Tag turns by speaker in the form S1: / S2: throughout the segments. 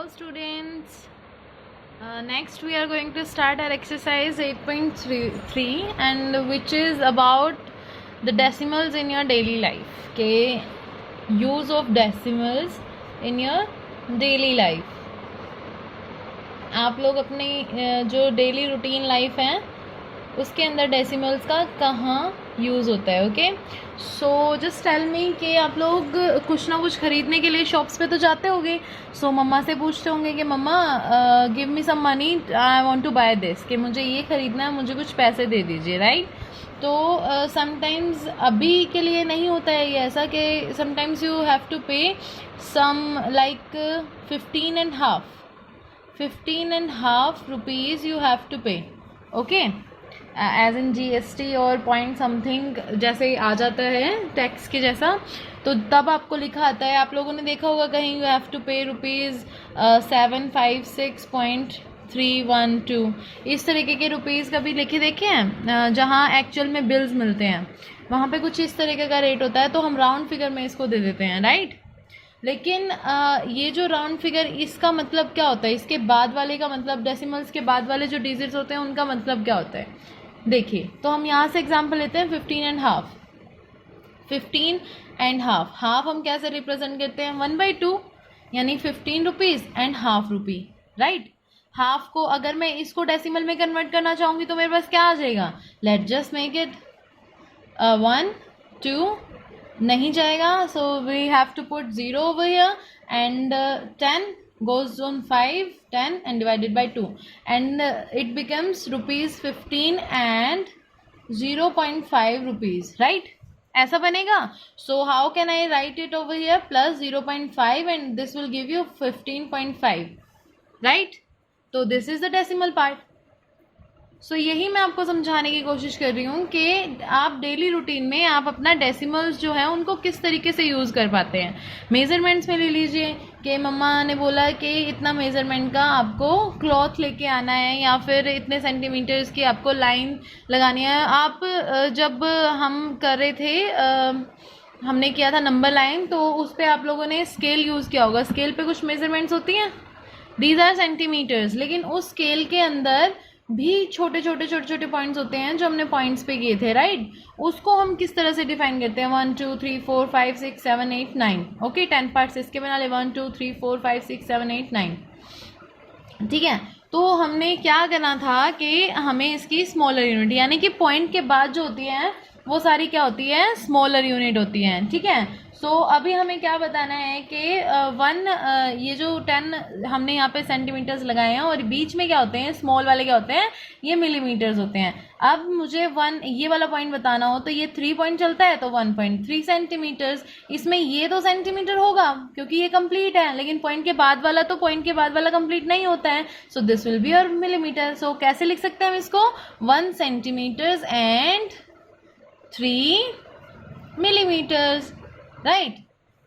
S1: Hello students. Next we are going to start our exercise 8.3 and which is about the decimals in your daily life. Okay, use of decimals in your daily life. आप लोग अपनी जो daily routine life है उसके अंदर decimals का कहाँ use होता है. Okay, so just tell me कि आप लोग कुछ ना कुछ ख़रीदने के लिए शॉप्स पे तो जाते होंगे. सो मम्मा से पूछते होंगे कि mamma give me some money, I want to buy this, कि मुझे ये ख़रीदना है, मुझे कुछ पैसे दे दीजिए, राइट. तो समटाइम्स अभी के लिए नहीं होता है ये ऐसा कि sometimes you have to pay some like 15.5 rupees you have to pay. Okay, as in GST और पॉइंट समथिंग जैसे आ जाता है टैक्स के जैसा, तो तब आपको लिखा आता है. आप लोगों ने देखा होगा कहीं यू हैव टू पे रुपीज़ 756.312, इस तरीके के रुपीज़ कभी लिखे देखे हैं जहाँ एक्चुअल में बिल्स मिलते हैं, वहाँ पे कुछ इस तरीके का रेट होता है, तो हम राउंड फिगर में इसको दे देते हैं, राइट. लेकिन ये जो राउंड फिगर, इसका मतलब क्या होता है, इसके बाद वाले का मतलब, डेसिमल्स के बाद वाले जो डिजिट्स होते हैं उनका मतलब क्या होता है. देखिए, तो हम यहाँ से एग्जांपल लेते हैं 15.5. 15.5 हाफ हम कैसे रिप्रेजेंट करते हैं, 1/2, यानी 15 rupees and half rupee, right. Half को अगर मैं इसको डेसिमल में कन्वर्ट करना चाहूँगी तो मेरे पास क्या आ जाएगा, लेट जस्ट मेक इट 1 2 नहीं जाएगा, so we have to put 0 over here and 10 goes on 5 10 and divided by 2 and it becomes rupees 15 and 0.5 rupees, right. ऐसा बनेगा. so how can I write it over here, plus 0.5 and this will give you 15.5, right. तो this is the decimal part. सो यही मैं आपको समझाने की कोशिश कर रही हूँ कि आप डेली रूटीन में आप अपना डेसिमल्स जो है उनको किस तरीके से यूज़ कर पाते हैं. मेज़रमेंट्स में ले लीजिए कि मम्मा ने बोला कि इतना मेज़रमेंट का आपको क्लॉथ लेके आना है या फिर इतने सेंटीमीटर्स की आपको लाइन लगानी है. आप जब हम कर रहे थे हमने किया था नंबर लाइन, तो उस पर आप लोगों ने स्केल यूज़ किया होगा. स्केल पे कुछ मेज़रमेंट्स होती हैं, दीज आर सेंटीमीटर्स, लेकिन उस स्केल के अंदर भी छोटे छोटे पॉइंट्स होते हैं जो हमने पॉइंट्स पे किए थे, राइट. उसको हम किस तरह से डिफाइन करते हैं, 1 2 3 4 5 6 7 8 9. ओके, 10 पार्ट्स इसके बना ले, 1 2 3 4 5 6 7 8 9, ठीक है. तो हमने क्या करना था कि हमें इसकी स्मॉलर यूनिट, यानी कि पॉइंट के बाद जो होती है वो सारी क्या होती है, स्मॉलर यूनिट होती हैं, ठीक है. सो अभी हमें क्या बताना है कि ये जो 10 हमने यहाँ पे सेंटीमीटर्स लगाए हैं और बीच में क्या होते हैं, स्मॉल वाले क्या होते हैं, ये मिलीमीटर्स होते हैं. अब मुझे ये वाला पॉइंट बताना हो तो ये 3 पॉइंट चलता है तो 1.3 सेंटीमीटर्स. इसमें ये तो सेंटीमीटर होगा क्योंकि ये कंप्लीट है, लेकिन पॉइंट के बाद वाला तो पॉइंट के बाद वाला कंप्लीट नहीं होता है, so this will be your millimetre. So कैसे लिख सकते हैं हम इसको, 1 सेंटीमीटर्स एंड 3 मिलीमीटर्स, राइट.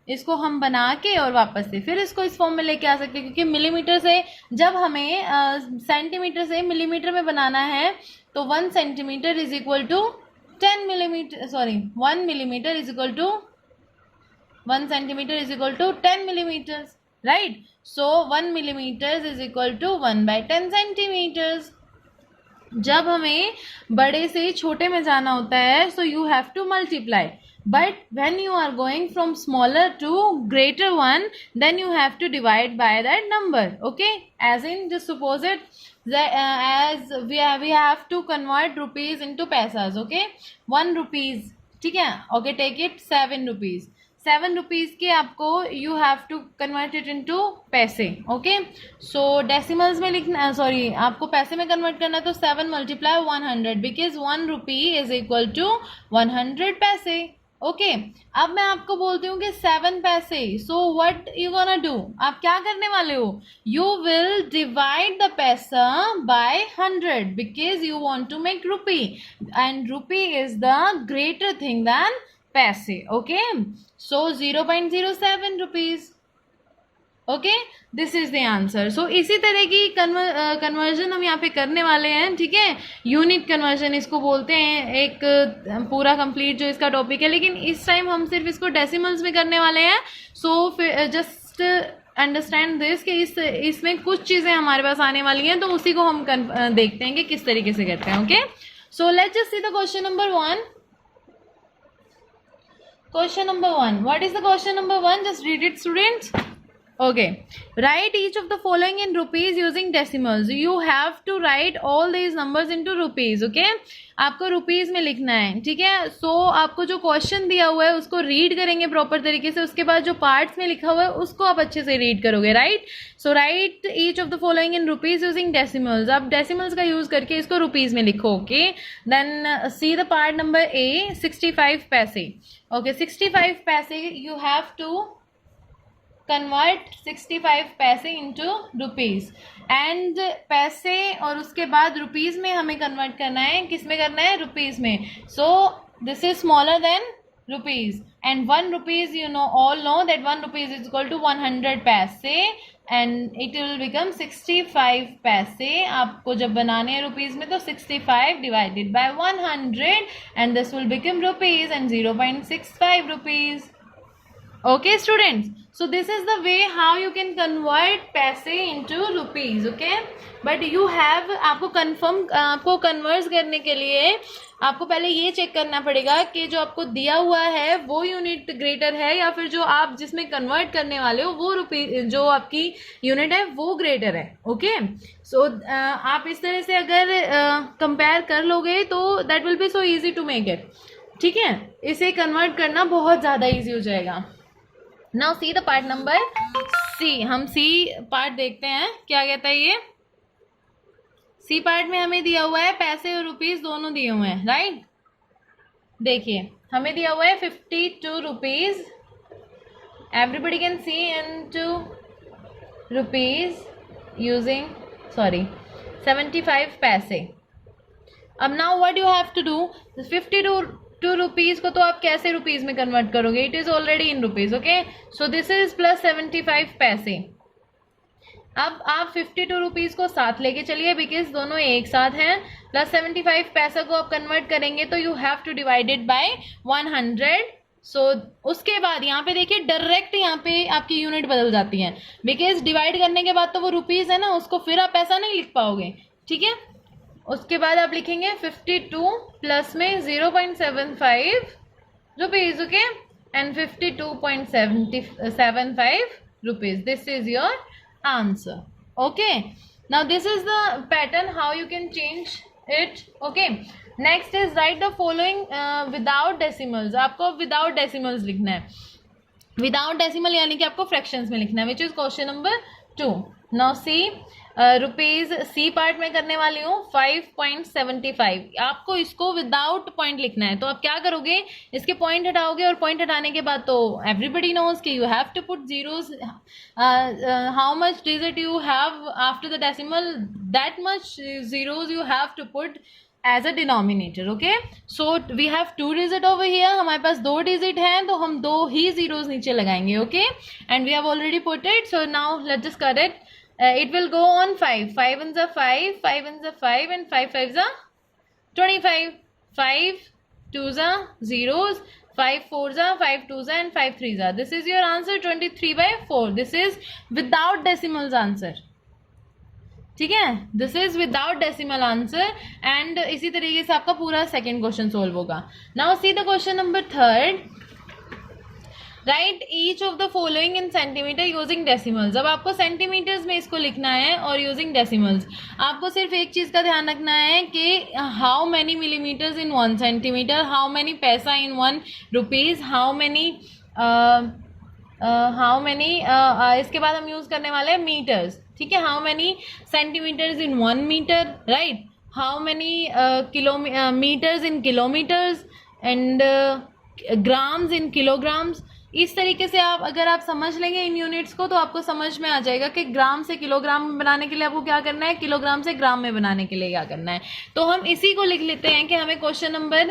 S1: इसको हम बना के और वापस से फिर इसको इस फॉर्म में लेके आ सकते हैं, क्योंकि मिलीमीटर से जब हमें सेंटीमीटर से मिलीमीटर में बनाना है तो 1 centimetre is equal to 10 millimetre, sorry 1 millimetre is equal to 1 centimetre is equal to 10 millimetres, right. So 1 millimetre is equal to 1/10 centimetres. जब हमें बड़े से छोटे में जाना होता है so you have to multiply, but when you are going from smaller to greater one then you have to divide by that number. Okay, as in just suppose it as we have to convert rupees into paisas. Okay, 1 rupees, ठीक है. Okay, take it 7 rupees. 7 rupees के आपको you have to convert it into पैसे. Okay, so decimals में लिखना, sorry आपको पैसे में कन्वर्ट करना है तो 7 × 100 because 1 rupee is equal to 100 पैसे. ओके, अब मैं आपको बोलती हूँ कि 7 पैसे. So what you gonna do, आप क्या करने वाले हो, you will divide the paisa by 100 because you want to make rupee and rupee is the greater thing than paise. Okay, so 0.07 rupees. Okay, this is the answer. So इसी तरह की conversion हम यहाँ पे करने वाले हैं, ठीक है. यूनिट कन्वर्जन इसको बोलते हैं, एक पूरा कंप्लीट जो इसका टॉपिक है, लेकिन इस टाइम हम सिर्फ इसको डेसिमल्स में करने वाले हैं. सो जस्ट अंडरस्टैंड दिस कि इसमें कुछ चीज़ें हमारे पास आने वाली हैं, तो उसी को हम देखते हैं कि किस तरीके से करते हैं. Okay, so let's just see the question number 1. Question number 1. What is the question number 1? Just read it, students. Okay. Write each of the following in rupees using decimals. You have to write all these numbers into rupees. Okay. आपको rupees में लिखना है, ठीक है. सो आपको जो question दिया हुआ है उसको रीड करेंगे प्रॉपर तरीके से, उसके बाद जो पार्ट्स में लिखा हुआ है उसको आप अच्छे से रीड करोगे, right. So write each of the following in rupees using decimals. आप डेसिमल्स का यूज़ करके इसको रुपीज़ में लिखो. Okay, then see the part number A, 65 पैसे. ओके, 65 पैसे यू हैव टू कन्वर्ट 65 पैसे इंटू रुपीज़. एंड पैसे और उसके बाद रुपीज़ में हमें कन्वर्ट करना है. किस में करना है? रुपीज़ में. So this is smaller than rupees and 1 rupees, you know all know that 1 rupees is equal to 100 paise and it will become 65 पैसे. आपको जब बनाने हैं रुपीज़ में तो 65 divided by 100 and this will become rupees and 0.65 rupees. Okay students, so this is the way how you can convert पैसे into rupees. Okay, but you have, आपको convert करने के लिए आपको पहले ये चेक करना पड़ेगा कि जो आपको दिया हुआ है वो यूनिट ग्रेटर है या फिर जो आप जिसमें कन्वर्ट करने वाले हो वो जो आपकी यूनिट है वो ग्रेटर है. ओके, सो आप इस तरह से अगर कंपेयर कर लोगे तो that will be so easy to make it. ठीक है, इसे कन्वर्ट करना बहुत ज़्यादा ईजी हो जाएगा. Now see the part number C. हम सी पार्ट देखते हैं क्या कहता है ये. सी पार्ट में हमें दिया हुआ है पैसे और रुपीस दोनों दिए हुए हैं, राइट. देखिए हमें दिया हुआ है 52 rupees. Everybody can see into rupees using 75 paise. अब now what you have to do, 52 rupees को तो आप कैसे रुपीज़ में कन्वर्ट करोगे? It is already in rupees. Okay, so this is plus 75 paise. अब आप 52 रुपीज़ को साथ लेके चलिए बिकॉज दोनों एक साथ हैं. प्लस 75 पैसा को आप कन्वर्ट करेंगे तो you have two divided by 100. सो उसके बाद यहाँ पे देखिए डायरेक्ट यहाँ पे आपकी यूनिट बदल जाती है बिकॉज डिवाइड करने के बाद तो वो रुपीज़ है ना, उसको फिर आप पैसा नहीं लिख पाओगे. ठीक है, उसके बाद आप लिखेंगे 52 प्लस में 0.75 rupees. Okay, and 52.75 rupees. This is your answer. Okay, now this is the pattern how you can change it. Okay, next is right the following without decimals. आपको विदाउट डेसिमल्स लिखना है. विदाउट डेसिमल यानी कि आपको fractions में लिखना है, which is question number 2. Now see rupees C part में करने वाली हूँ 5.75. आपको इसको विदाउट पॉइंट लिखना है. तो आप क्या करोगे, इसके पॉइंट हटाओगे और पॉइंट हटाने के बाद तो एवरीबडी नोज कि you have to put zeros. How much digit you have after the decimal, that much zeros you have to put as a denominator. Okay, so we have 2 digit over here. हमारे पास 2 digit हैं तो हम 2 ही zeros नीचे लगाएंगे. Okay, and we have already put it. So now let's just cut it. It will go on 5. 5 ones are 5, 5 ones are 5 and 5 5s are 25. 5 2s are zeros, 5 4s are 5 2s are and 5 3s are. This is your answer 23/4. This is without decimals answer. ठीक है, this is without decimal answer. And इसी तरीके से आपका पूरा second question solve होगा. Now see the question number 3. Right each of the following in centimetre using decimals. अब आपको सेंटीमीटर्स में इसको लिखना है और यूजिंग डेसिमल्स. आपको सिर्फ एक चीज़ का ध्यान रखना है कि how many millimetres in 1 centimetre, how many पैसा इन 1 रुपीज़, हाउ मैनी इसके बाद हम यूज़ करने वाले हैं मीटर्स. ठीक है, how many centimeters in 1 meter, right, how many meters in kilometers and grams in kilograms. इस तरीके से अगर आप समझ लेंगे इन यूनिट्स को तो आपको समझ में आ जाएगा कि ग्राम से किलोग्राम में बनाने के लिए आपको क्या करना है, किलोग्राम से ग्राम में बनाने के लिए क्या करना है. तो हम इसी को लिख लेते हैं कि हमें क्वेश्चन नंबर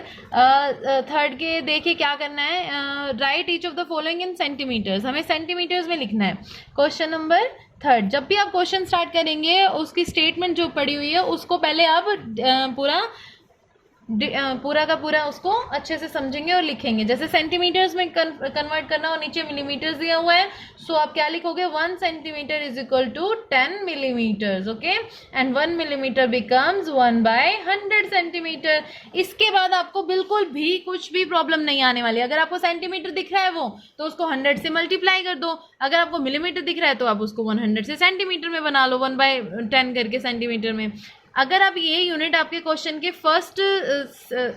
S1: 3 के देखिए क्या करना है. Right each of the following in centimeters. हमें सेंटीमीटर्स में लिखना है. Question number 3. जब भी आप क्वेश्चन स्टार्ट करेंगे उसकी स्टेटमेंट जो पड़ी हुई है उसको पहले आप पूरा पूरा का पूरा उसको अच्छे से समझेंगे और लिखेंगे। जैसे सेंटीमीटर्स में कन्वर्ट करना और नीचे मिलीमीटर्स दिया हुआ है, सो आप क्या लिखोगे, 1 centimetre is equal to 10 millimeters, okay, and 1 millimeter becomes 1/100 centimeter. इसके बाद आपको बिल्कुल भी कुछ भी प्रॉब्लम नहीं आने वाली। अगर आपको सेंटीमीटर दिख रहा है वो, तो उसको 100 से मल्टीप्लाई कर दो। अगर आपको मिलीमीटर दिख रहा है तो आप उसको 100 से सेंटीमीटर में बना लो, 1/10 करके सेंटीमीटर में। अगर आप ये यूनिट आपके क्वेश्चन के फर्स्ट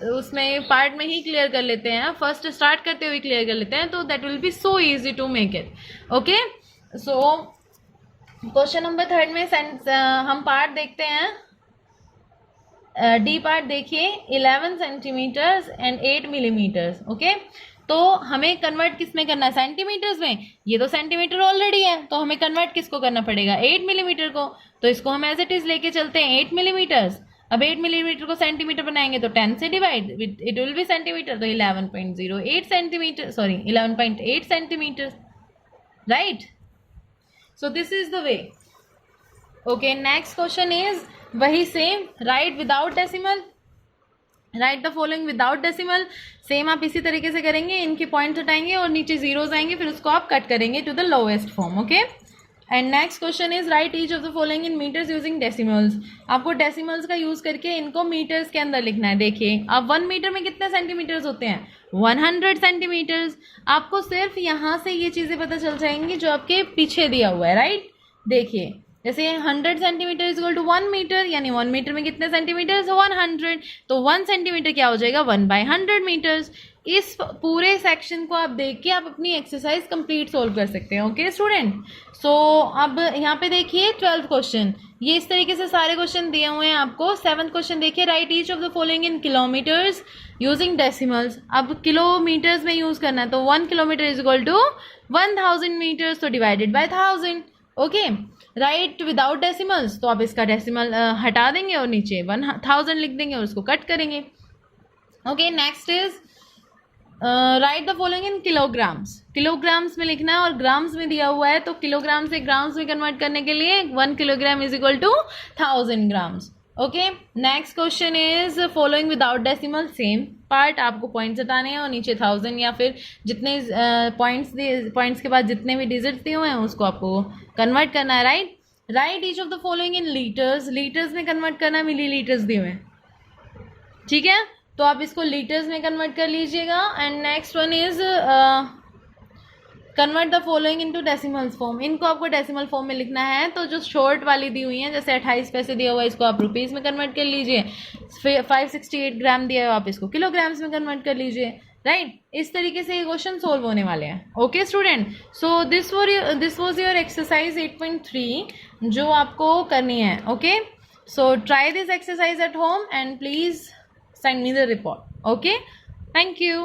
S1: उसमें पार्ट में ही क्लियर कर लेते हैं, फर्स्ट स्टार्ट करते हुए क्लियर कर लेते हैं, तो that will be so easy to make it, okay. So question number 3 में हम पार्ट देखते हैं। डी पार्ट देखिए, 11 सेंटीमीटर्स एंड 8 मिलीमीटर्स, ओके। तो हमें कन्वर्ट किस में करना है, सेंटीमीटर्स में। ये तो सेंटीमीटर ऑलरेडी है, तो हमें कन्वर्ट किसको करना पड़ेगा, 8 मिलीमीटर को। तो इसको हम एज इट इज लेके चलते हैं 8 मिलीमीटर्स। अब 8 मिलीमीटर को सेंटीमीटर बनाएंगे तो 10 से divide, it will be centimetre, तो 11.08 centimetre, sorry 11.8 centimetre, right. So this is the way, okay. Next question is वही same, right without decimal, right the following without decimal. Same आप इसी तरीके से करेंगे, इनके पॉइंट्स हटाएंगे और नीचे जीरोज आएंगे, फिर उसको आप कट करेंगे to the lowest form, okay. And next question is right each of the following in meters using decimals. आपको डेसिमल्स का यूज करके इनको मीटर्स के अंदर लिखना है। देखिए, अब 1 मीटर में कितने सेंटीमीटर्स होते हैं, 100 सेंटीमीटर्स। आपको सिर्फ यहाँ से ये चीजें पता चल जाएंगी जो आपके पीछे दिया हुआ है, राइट। देखिए, जैसे 100 centimeter is equal to 1 meter, यानी 1 मीटर में कितने सेंटीमीटर, 100। तो 1 सेंटीमीटर क्या हो जाएगा, 1/100 मीटर्स। इस पूरे सेक्शन को आप देख के आप अपनी एक्सरसाइज कंप्लीट सोल्व कर सकते हैं, ओके स्टूडेंट। सो अब यहाँ पे देखिए 12th क्वेश्चन, ये इस तरीके से सारे क्वेश्चन दिए हुए हैं आपको। 7th क्वेश्चन देखिए, write each of the following in kilometres using decimals. अब किलोमीटर्स में यूज करना है, तो 1 kilometre is equal to 1000 metres, तो divided by 1000, okay. Write without decimals, तो आप इसका डेसिमल हटा देंगे और नीचे 1000 लिख देंगे और उसको कट करेंगे, okay. Next is right the following in kilograms. Kilograms में लिखना है और ग्राम्स में दिया हुआ है, तो किलोग्राम से ग्राम्स में कन्वर्ट करने के लिए 1 kilogram is equal to 1000 grams, okay. Next question is following without decimal, same part, आपको पॉइंट्स हटाने हैं और नीचे 1000 या फिर जितने पॉइंट्स के बाद जितने भी डिजिट्स दिए हुए हैं उसको आपको कन्वर्ट करना है, right. Right each of the following in litres, litres में कन्वर्ट करना है, मिलीलीटर्स दिए हुए हैं, ठीक है। तो आप इसको लीटर्स में कन्वर्ट कर लीजिएगा। And next one is convert the following into decimals form. इनको आपको डेसिमल फॉर्म में लिखना है, तो जो शॉर्ट वाली दी हुई है, जैसे 28 पैसे दिया हुआ है, इसको आप रुपीज़ में कन्वर्ट कर लीजिए। 568 ग्राम दिया है, आप इसको किलोग्राम्स में कन्वर्ट कर लीजिए, राइट। इस तरीके से ये क्वेश्चन सोल्व होने वाले हैं, okay student. So this was your exercise 8.3 जो आपको करनी है, okay. So try this exercise at home and please send me the report, okay. Thank you.